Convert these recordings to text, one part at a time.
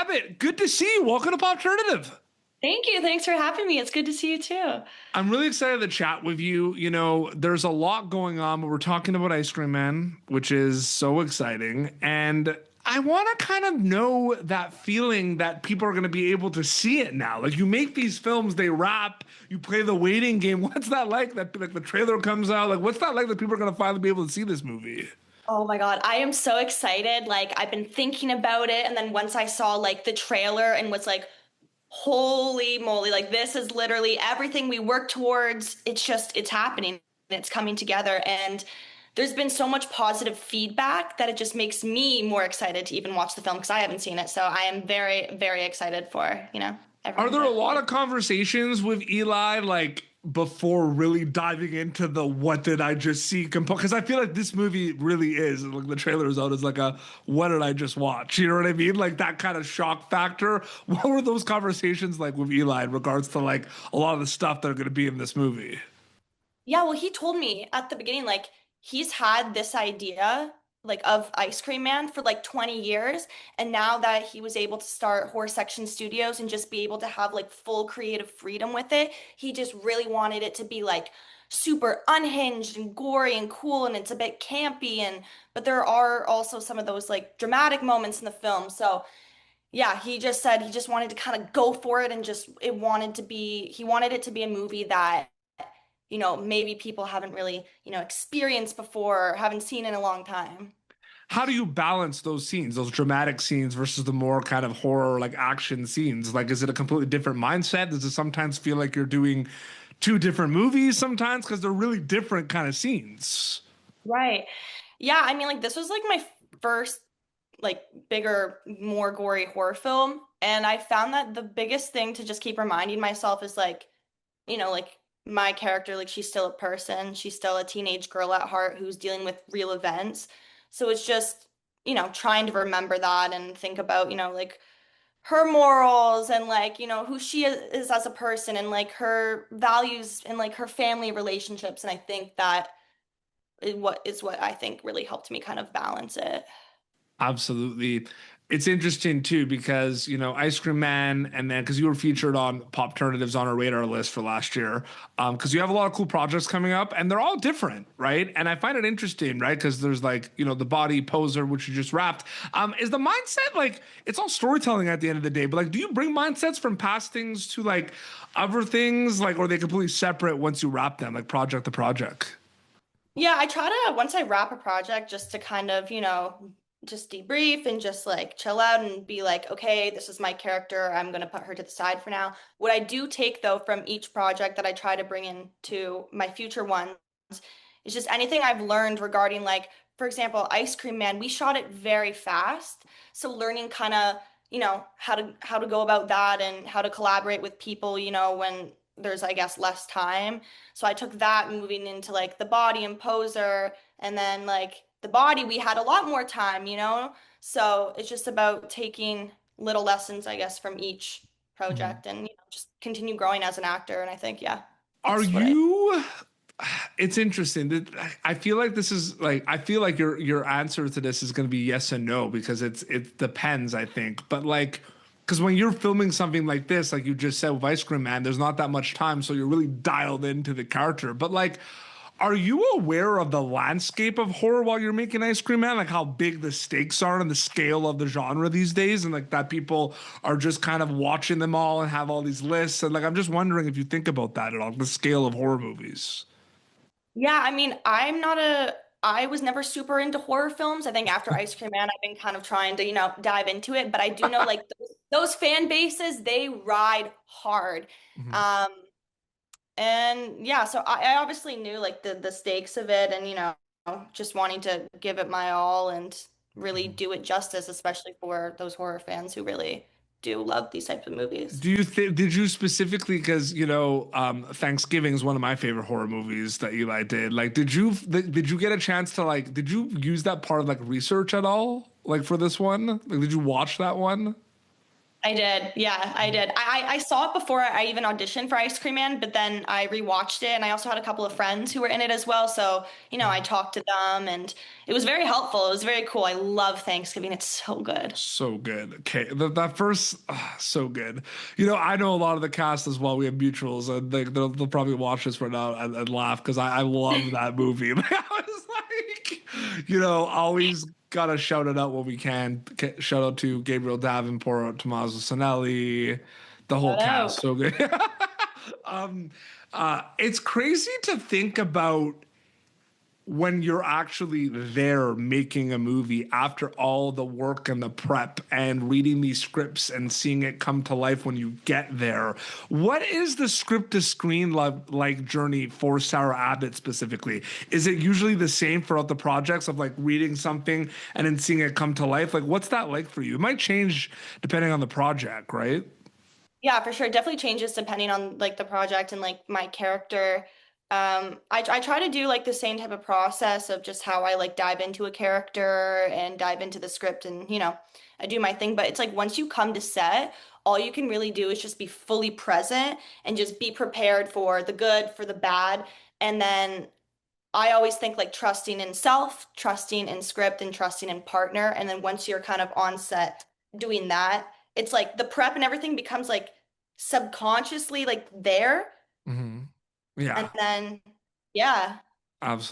Abbott, good to see you. Welcome to Pop Alternative. Thank you. Thanks for having me. It's good to see you too. I'm really excited to chat with you. You know, there's a lot going on, but we're talking about Ice Cream Man, which is so exciting. And I want to kind of know that feeling that people are going to be able to see it now. Like you make these films, they wrap, you play the waiting game. What's that like? That like the trailer comes out. Like what's that like that people are going to finally be able to see this movie? Oh my God, I am so excited. Like I've been thinking about it, and then once I saw like the trailer and was like, holy moly, like this is literally everything we work towards. It's happening. It's coming together. And there's been so much positive feedback that it just makes me more excited to even watch the film because I haven't seen it. So I am very, very excited for, Are everything. there a lot of conversations with Eli, like before really diving into the what did I just see? Because I feel like this movie really is like the trailer is out as like a what did I just watch? You know what I mean? Like that kind of shock factor. What were those conversations like with Eli in regards to like a lot of the stuff that are going to be in this movie? Yeah, well, he told me at the beginning, like, he's had this idea, like, of Ice Cream Man for like 20 years. And now that he was able to start Horror Section Studios and just be able to have like full creative freedom with it, he just really wanted it to be like super unhinged and gory and cool. And it's a bit campy. But there are also some of those like dramatic moments in the film. So, yeah, he just said he just wanted to kind of go for it and he wanted it to be a movie that maybe people haven't really, experienced before or haven't seen in a long time. How do you balance those scenes, those dramatic scenes versus the more kind of horror like action scenes? Like, is it a completely different mindset? Does it sometimes feel like you're doing two different movies sometimes because they're really different kind of scenes? Right. Yeah, I mean, like this was like my first like bigger, more gory horror film, and I found that the biggest thing to just keep reminding myself is like, like my character, like she's still a person, she's still a teenage girl at heart who's dealing with real events. So it's just, trying to remember that and think about, like her morals and like, who she is as a person and like her values and like her family relationships. And I think that is what I think really helped me kind of balance it. Absolutely. It's interesting too because Ice Cream Man, and then because you were featured on Pop Alternatives on our radar list for last year, because you have a lot of cool projects coming up, and they're all different, right? And I find it interesting, right? Because there's like the body poser, which you just wrapped. Is the mindset like it's all storytelling at the end of the day? But like, do you bring mindsets from past things to like other things, like, or are they completely separate once you wrap them, like project to project? Yeah, I try to, once I wrap a project, just to kind of, just debrief and just like chill out and be like, okay, this is my character. I'm going to put her to the side for now. What I do take, though, from each project that I try to bring into my future ones is just anything I've learned regarding, like, for example, Ice Cream Man. We shot it very fast. So learning kind of, how to go about that and how to collaborate with people, when there's, I guess, less time. So I took that moving into like the body and poser, and then like the body, we had a lot more time. So it's just about taking little lessons, I guess, from each Mhm. project and just continue growing as an actor. And I think, yeah, Are that's what I. you? It's interesting that I feel like this is like I feel like your answer to this is going to be yes and no because it depends I think but like because when you're filming something like this like you just said with Ice Cream Man there's not that much time so you're really dialed into the character but like are you aware of the landscape of horror while you're making Ice Cream Man? Like how big the stakes are and the scale of the genre these days, and like that people are just kind of watching them all and have all these lists. And like I'm just wondering if you think about that at all, the scale of horror movies. Yeah, I mean, I was never super into horror films. I think after Ice Cream Man, I've been kind of trying to, dive into it. But I do know like those fan bases, they ride hard. Mhm. Um, and yeah, so I obviously knew like the stakes of it and, just wanting to give it my all and really Mhm. do it justice, especially for those horror fans who really do love these types of movies. Do you think did you specifically because Thanksgiving is one of my favorite horror movies that Eli did. Like did you get a chance to like did you use that part of like research at all? Like for this one? Like did you watch that one? I did. Yeah, I did. I saw it before I even auditioned for Ice Cream Man, but then I rewatched it and I also had a couple of friends who were in it as well. So, I talked to them and it was very helpful. It was very cool. I love Thanksgiving. It's so good. So good. Okay, that first, so good. I know a lot of the cast as well. We have mutuals, and they'll probably watch this right now and laugh because I love that movie. Like, I was like, always gotta shout it out when we can. Shout out to Gabriel Davenport, Tommaso Sonelli, the whole Shout cast. out. So good. um, it's crazy to think about when you're actually there making a movie after all the work and the prep and reading these scripts and seeing it come to life when you get there. What is the script to screen like journey for Sarah Abbott specifically? Is it usually the same throughout the projects of like reading something and then seeing it come to life? Like, what's that like for you? It might change depending on the project, right? Yeah, for sure. It definitely changes depending on like the project and like my character. I try to do like the same type of process of just how I like dive into a character and dive into the script and I do my thing. But it's like once you come to set, all you can really do is just be fully present and just be prepared for the good, for the bad. And then I always think like trusting in self, trusting in script, and trusting in partner. And then once you're kind of on set doing that, it's like the prep and everything becomes like subconsciously like there. Hmm. And Yeah, then, yeah,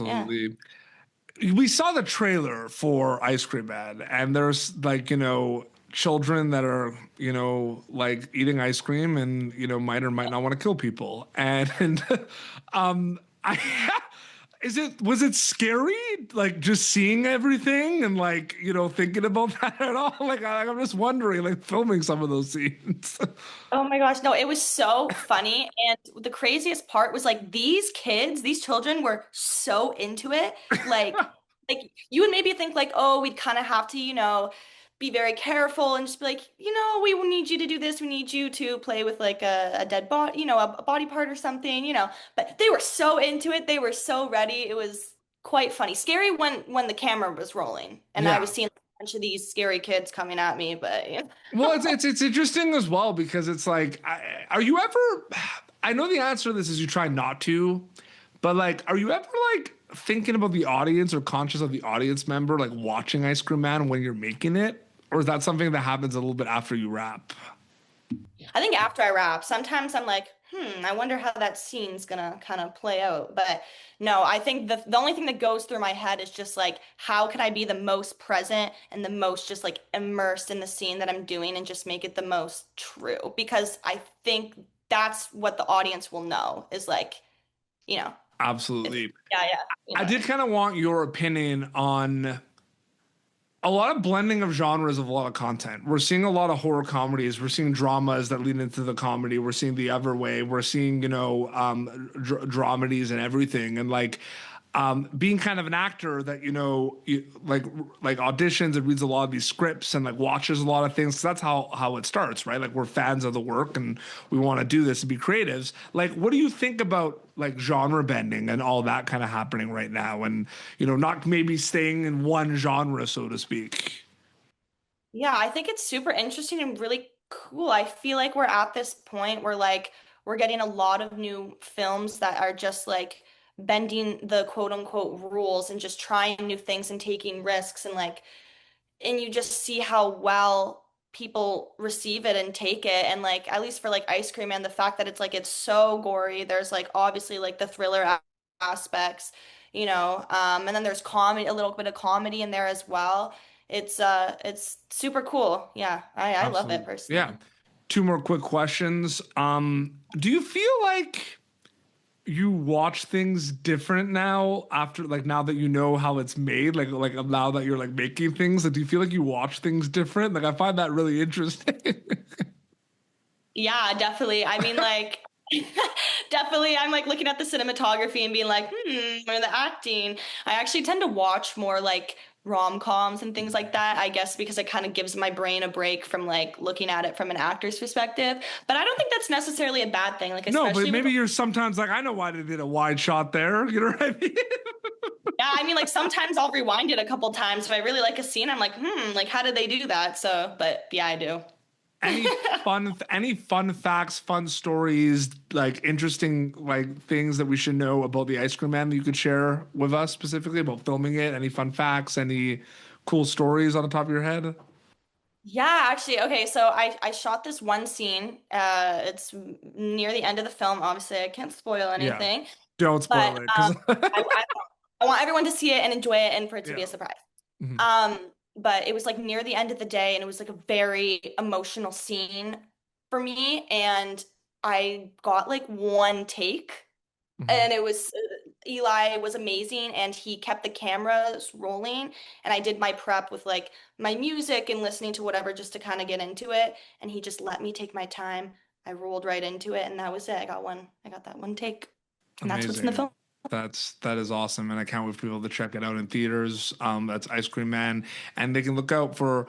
yeah. absolutely. We saw the trailer for Ice Cream Man, and there's like, children that are, like eating ice cream and, might or might not want to kill people. And I was it scary? Like just seeing everything and like, thinking about that at all? Like I'm just wondering, like filming some of those scenes. Oh my gosh, no, it was so funny. And the craziest part was like these kids, these children were so into it. Like you would maybe think like, oh, we'd kind of have to, be very careful and just be like, we will need you to do this. We need you to play with like a dead body, a body part or something, But they were so into it. They were so ready. It was quite funny. Scary when the camera was rolling and I Yeah. was seeing a bunch of these scary kids coming at me, but yeah. Well, it's interesting as well because it's like, are you ever? I know the answer to this is you try not to, but like, are you ever like thinking about the audience or conscious of the audience member like watching Ice Cream Man when you're making it, or is that something that happens a little bit after you wrap? I think after I wrap, sometimes I'm like, I wonder how that scene's gonna kind of play out. But no, I think the only thing that goes through my head is just like, how can I be the most present and the most just like immersed in the scene that I'm doing and just make it the most true? Because I think that's what the audience will know is like, you know, it's Absolutely. yeah, yeah, you know I what I did mean. kind of want your opinion on a lot of blending of genres of a lot of content. We're seeing a lot of horror comedies. We're seeing dramas that lead into the comedy. We're seeing the other way. We're seeing, dramedies and everything. And like, being kind of an actor that like auditions and reads a lot of these scripts and like watches a lot of things. That's how it starts, right? Like we're fans of the work and we want to do this and be creatives. Like, what do you think about like genre bending and all that kind of happening right now? And not maybe staying in one genre, so to speak. Yeah, I think it's super interesting and really cool. I feel like we're at this point where like we're getting a lot of new films that are just like bending the quote unquote rules and just trying new things and taking risks and you just see how well people receive it and take it and like at least for like Ice Cream Man, the fact that it's so gory. There's like obviously like the thriller aspects, and then there's comedy, a little bit of comedy in there as well. It's super cool. Yeah, I love it Absolutely. Yeah. personally. Two more quick questions. Do you feel like you watch things different now after like now that you know how it's made, like now that you're like making things, like, do you feel like you watch things different? Like I find that really interesting. Yeah, definitely. I mean, like, definitely, I'm like looking at the cinematography and being like, or the acting. I actually tend to watch more like rom-coms and things like that, I guess, because it kind of gives my brain a break from like looking at it from an actor's perspective. But I don't think that's necessarily a bad thing, like, No, but especially with, maybe you're sometimes like, I know why they did a wide shot there. You know what I mean? yeah, I mean, like, sometimes I'll rewind it a couple times if I really like a scene. I'm like, like, how did they do that? So, but yeah, I do. any fun facts, fun stories, like interesting like things that we should know about the Ice Cream Man that you could share with us specifically about filming it? Any fun facts? Any cool stories on the top of your head? Yeah, actually, okay, so I shot this one scene. It's near the end of the film. Obviously, I can't spoil Yeah, anything, don't but spoil it because I want everyone to see it and enjoy it and for it to be yeah. a surprise. Mhm. But it was like near the end of the day and it was like a very emotional scene for me and I got like one take Mhm. and it was Eli was amazing and he kept the cameras rolling and I did my prep with like my music and listening to whatever just to kind of get into it and he just let me take my time. I rolled right into it and that was it. I got that one take and that's what's in the Amazing. film. That is awesome, and I can't wait for people to check it out in theaters. That's Ice Cream Man, and they can look out for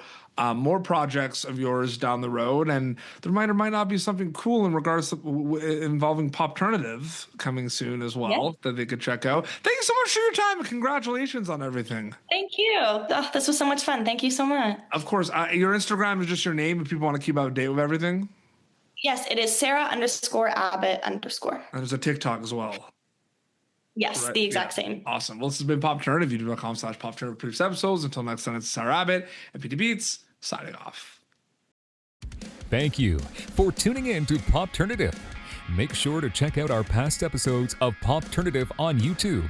more projects of yours down the road. And there might or might not be something cool in regards to involving Popternative coming soon as Yeah. well that they could check out. Thank you so much for your time, and congratulations on everything. Thank you. Oh, this was so much fun. Thank you so much. Of course, your Instagram is just your name if people want to keep up to date with everything. Yes, it is Sarah underscore Abbott underscore. And there's a TikTok as well. Yes, Right. the Yeah. exact same. Awesome. Well, this has been Pop Turn. YouTube.com/PopTurn previous episodes. Until next time, it's Sarah Abbott and PT Beats signing off. Thank you for tuning in to Popternative. Make sure to check out our past episodes of Popternative on YouTube.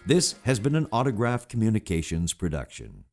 This has been an Autograph Communications production.